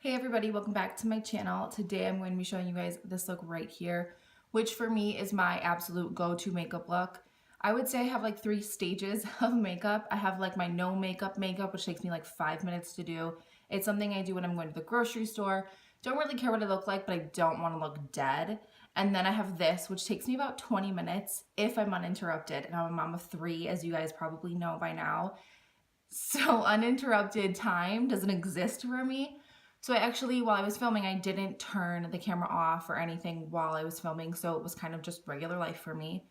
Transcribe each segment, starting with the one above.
Hey everybody, welcome back to my channel. Today I'm going to be showing you guys this look right here, which for me is my absolute go-to makeup look. I would say I have like 3 stages of makeup. I have like my no makeup, which takes me like 5 minutes to do. It's something I do when I'm going to the grocery store. Don't really care what I look like, but I don't want to look dead. And then I have this, which takes me about 20 minutes if I'm uninterrupted. And I'm a mom of 3, as you guys probably know by now. So uninterrupted time doesn't exist for me. So I actually, while I was filming, I didn't turn the camera off or anything while I was filming, so it was kind of just regular life for me.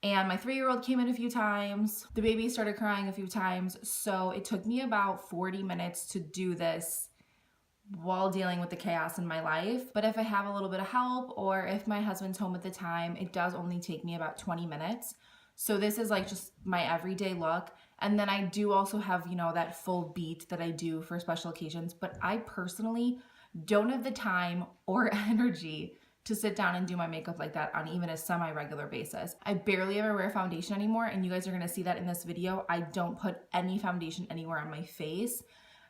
And my 3-year-old came in a few times. The baby started crying a few times, so it took me about 40 minutes to do this while dealing with the chaos in my life. But if I have a little bit of help or if my husband's home at the time, it does only take me about 20 minutes. So this is like just my everyday look. And then I do also have, you know, that full beat that I do for special occasions, but I personally don't have the time or energy to sit down and do my makeup like that on even a semi-regular basis. I barely ever wear foundation anymore, and you guys are gonna see that in this video. I don't put any foundation anywhere on my face.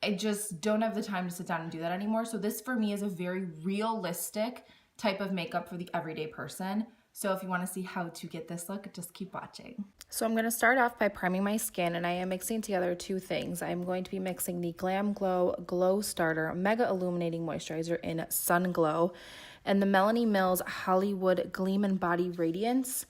I just don't have the time to sit down and do that anymore. So this for me is a very realistic type of makeup for the everyday person. So if you want to see how to get this look, just keep watching. So I'm going to start off by priming my skin, and I am mixing together 2 things. I'm going to be mixing the Glam Glow Starter Mega Illuminating Moisturizer in Sun Glow and the Melanie Mills Hollywood Gleam and Body Radiance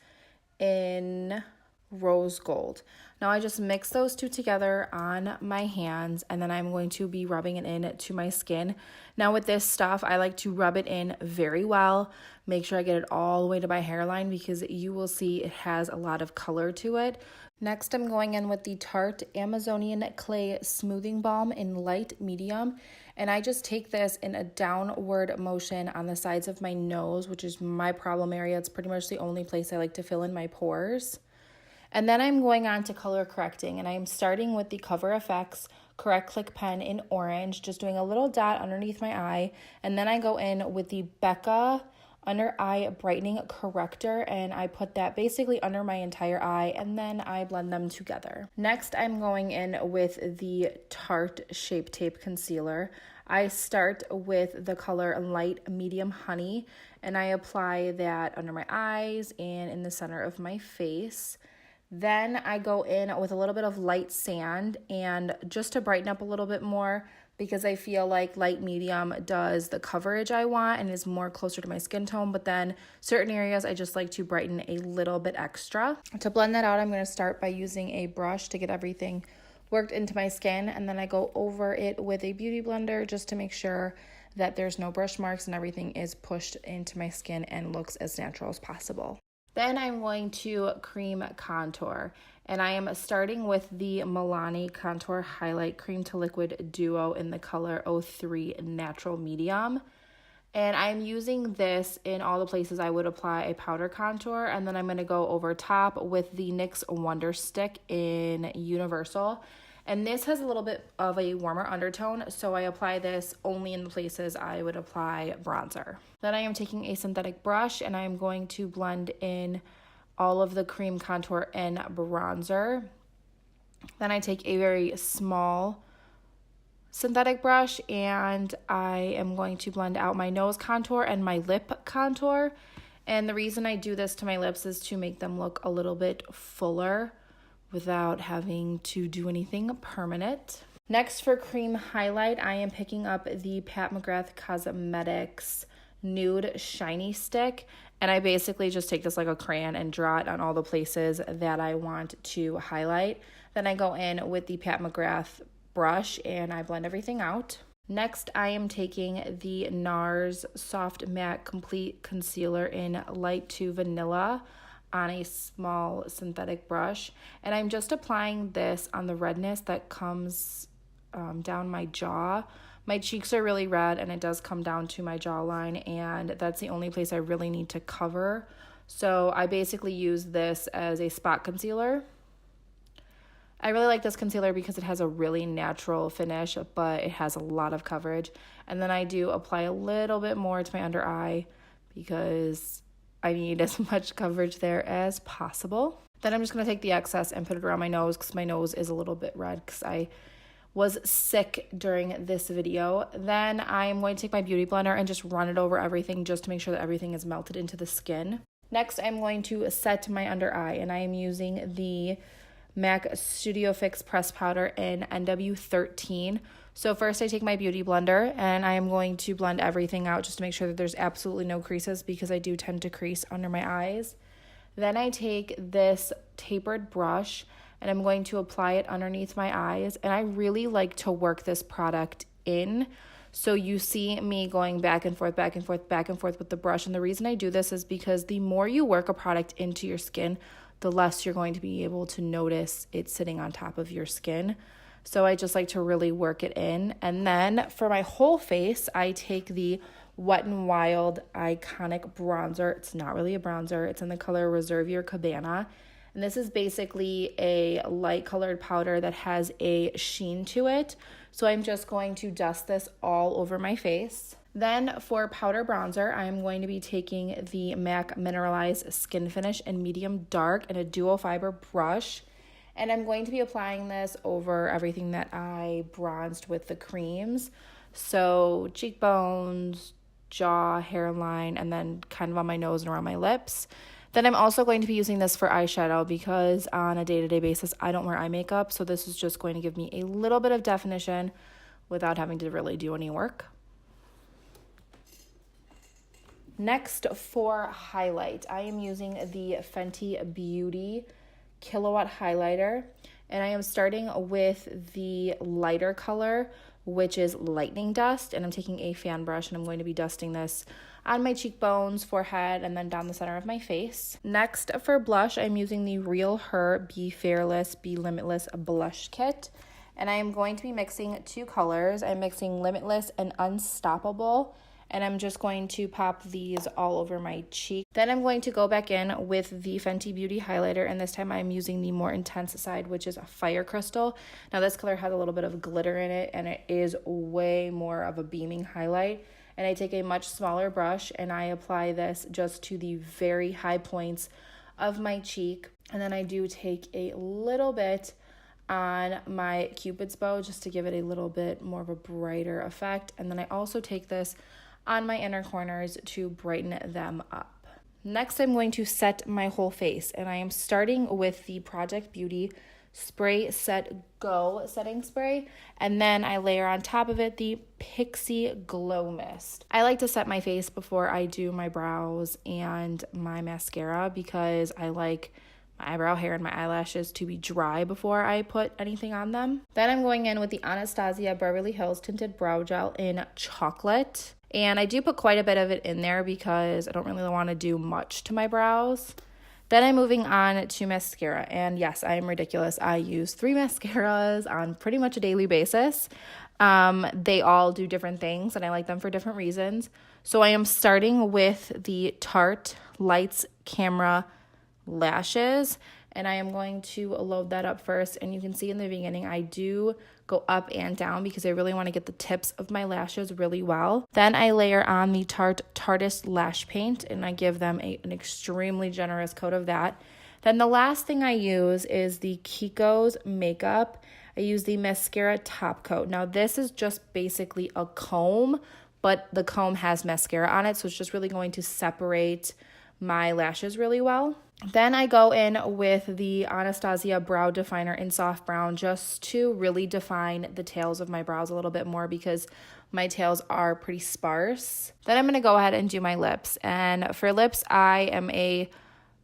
in Rose Gold. Now I just mix those 2 together on my hands, and then I'm going to be rubbing it in to my skin. Now with this stuff, I like to rub it in very well. Make sure I get it all the way to my hairline because you will see it has a lot of color to it. Next, I'm going in with the Tarte Amazonian Clay Smoothing Balm in light medium, and I just take this in a downward motion on the sides of my nose, which is my problem area. It's pretty much the only place I like to fill in my pores. And then I'm going on to color correcting, and I'm starting with the Cover FX Correct Click Pen in orange, just doing a little dot underneath my eye, and then I go in with the Becca Under Eye Brightening Corrector, and I put that basically under my entire eye, and then I blend them together. Next, I'm going in with the Tarte Shape Tape Concealer. I start with the color Light Medium Honey, and I apply that under my eyes and in the center of my face. Then I go in with a little bit of light sand, and just to brighten up a little bit more because I feel like light medium does the coverage I want and is more closer to my skin tone, but then certain areas I just like to brighten a little bit extra. To blend that out, I'm going to start by using a brush to get everything worked into my skin, and then I go over it with a beauty blender just to make sure that there's no brush marks and everything is pushed into my skin and looks as natural as possible. Then I'm going to cream contour, and I am starting with the Milani Contour Highlight Cream to Liquid Duo in the color 03 Natural Medium. And I'm using this in all the places I would apply a powder contour, and then I'm going to go over top with the NYX Wonder Stick in Universal. And this has a little bit of a warmer undertone, so I apply this only in the places I would apply bronzer. Then I am taking a synthetic brush, and I am going to blend in all of the cream contour and bronzer. Then I take a very small synthetic brush, and I am going to blend out my nose contour and my lip contour. And the reason I do this to my lips is to make them look a little bit fuller without having to do anything permanent. Next, for cream highlight, I am picking up the Pat McGrath Cosmetics Nude Shiny Stick, and I basically just take this like a crayon and draw it on all the places that I want to highlight. Then I go in with the Pat McGrath brush and I blend everything out. Next, I am taking the NARS Soft Matte Complete Concealer in Light to Vanilla on a small synthetic brush, and I'm just applying this on the redness that comes down my jaw. My cheeks are really red, and it does come down to my jawline, and that's the only place I really need to cover. So I basically use this as a spot concealer. I really like this concealer because it has a really natural finish, but it has a lot of coverage. And then I do apply a little bit more to my under eye because I need as much coverage there as possible. Then I'm just going to take the excess and put it around my nose because my nose is a little bit red because I was sick during this video. Then I'm going to take my beauty blender and just run it over everything just to make sure that everything is melted into the skin. Next, I'm going to set my under eye, and I am using the MAC Studio Fix Press Powder in NW13. So first I take my beauty blender and I am going to blend everything out just to make sure that there's absolutely no creases because I do tend to crease under my eyes. Then I take this tapered brush and I'm going to apply it underneath my eyes. And I really like to work this product in. So you see me going back and forth, back and forth, back and forth with the brush. And the reason I do this is because the more you work a product into your skin, the less you're going to be able to notice it sitting on top of your skin. So I just like to really work it in. And then for my whole face, I take the Wet n Wild Iconic Bronzer. It's not really a bronzer. It's in the color Reserve Your Cabana. And this is basically a light colored powder that has a sheen to it. So I'm just going to dust this all over my face. Then for powder bronzer, I'm going to be taking the MAC Mineralize Skin Finish in medium dark and a dual fiber brush. And I'm going to be applying this over everything that I bronzed with the creams. So cheekbones, jaw, hairline, and then kind of on my nose and around my lips. Then I'm also going to be using this for eyeshadow because on a day-to-day basis, I don't wear eye makeup. So this is just going to give me a little bit of definition without having to really do any work. Next for highlight, I am using the Fenty Beauty Kilowatt highlighter, and I am starting with the lighter color, which is lightning dust, and I'm taking a fan brush and I'm going to be dusting this on my cheekbones, forehead, and then down the center of my face. Next for blush, I'm using the RealHer Be Fearless, Be Limitless blush kit, and I am going to be mixing two colors. I'm mixing Limitless and Unstoppable, and I'm just going to pop these all over my cheek. Then I'm going to go back in with the Fenty Beauty highlighter, and this time I'm using the more intense side, which is a Fire Crystal. Now this color has a little bit of glitter in it, and it is way more of a beaming highlight. And I take a much smaller brush, and I apply this just to the very high points of my cheek. And then I do take a little bit on my Cupid's bow just to give it a little bit more of a brighter effect. And then I also take this on my inner corners to brighten them up. Next, I'm going to set my whole face, and I am starting with the Project Beauty Spray Set Go setting spray, and then I layer on top of it the Pixie Glow Mist. I like to set my face before I do my brows and my mascara because I like my eyebrow hair and my eyelashes to be dry before I put anything on them. Then I'm going in with the Anastasia Beverly Hills Tinted Brow Gel in Chocolate. And I do put quite a bit of it in there because I don't really want to do much to my brows. Then I'm moving on to mascara. And yes, I am ridiculous. I use 3 mascaras on pretty much a daily basis. They all do different things and I like them for different reasons. So I am starting with the Tarte Lights Camera Lashes. And I am going to load that up first. And you can see in the beginning, I do go up and down because I really want to get the tips of my lashes really well. Then I layer on the Tarte Tarteist Lash Paint, and I give them an extremely generous coat of that. Then the last thing I use is the Kiko's Makeup. I use the Mascara Top Coat. Now this is just basically a comb, but the comb has mascara on it, so it's just really going to separate my lashes really well. Then I go in with the Anastasia Brow Definer in Soft Brown just to really define the tails of my brows a little bit more because my tails are pretty sparse. Then I'm going to go ahead and do my lips. And for lips, I am a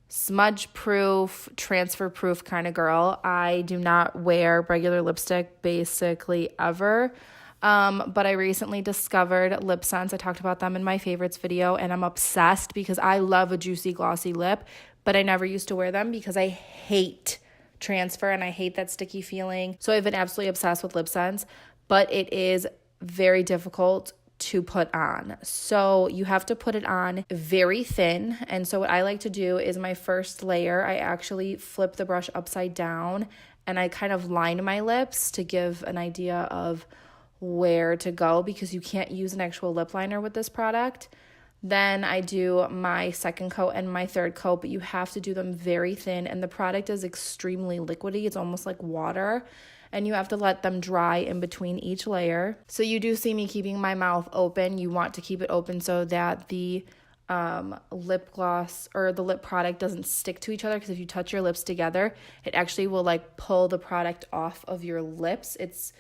smudge-proof, transfer-proof kind of girl. I do not wear regular lipstick basically ever. But I recently discovered lip scents. I talked about them in my favorites video, and I'm obsessed because I love a juicy, glossy lip, but I never used to wear them because I hate transfer and I hate that sticky feeling. So I've been absolutely obsessed with lip scents, but it is very difficult to put on. So you have to put it on very thin. And so what I like to do is my first layer, I actually flip the brush upside down and I kind of line my lips to give an idea of where to go because you can't use an actual lip liner with this product. Then I do my second coat and my third coat, but you have to do them very thin, and the product is extremely liquidy. It's almost like water. and you have to let them dry in between each layer. So you do see me keeping my mouth open. You want to keep it open so that the lip gloss or the lip product doesn't stick to each other, because if you touch your lips together, it actually will like pull the product off of your lips. It's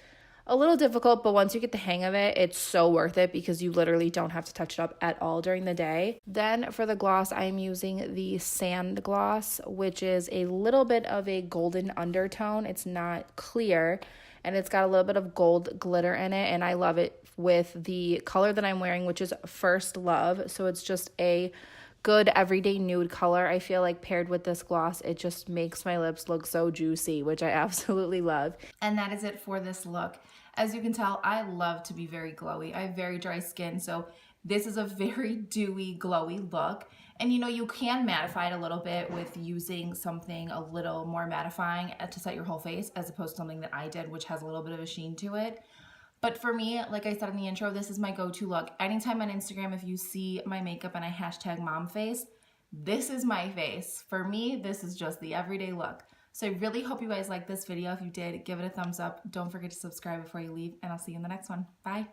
a little difficult, but once you get the hang of it, it's so worth it because you literally don't have to touch it up at all during the day. Then for the gloss, I'm using the Sand Gloss, which is a little bit of a golden undertone. It's not clear, and it's got a little bit of gold glitter in it, and I love it with the color that I'm wearing, which is First Love. So it's just a good everyday nude color. I feel like paired with this gloss, it just makes my lips look so juicy, which I absolutely love. And that is it for this look. As you can tell, I love to be very glowy. I have very dry skin, so this is a very dewy, glowy look. And you know, you can mattify it a little bit with using something a little more mattifying to set your whole face, as opposed to something that I did, which has a little bit of a sheen to it. But for me, like I said in the intro, this is my go-to look. Anytime on Instagram, if you see my makeup and I hashtag mom face, this is my face. For me, this is just the everyday look. So I really hope you guys liked this video. If you did, give it a thumbs up. Don't forget to subscribe before you leave, and I'll see you in the next one. Bye.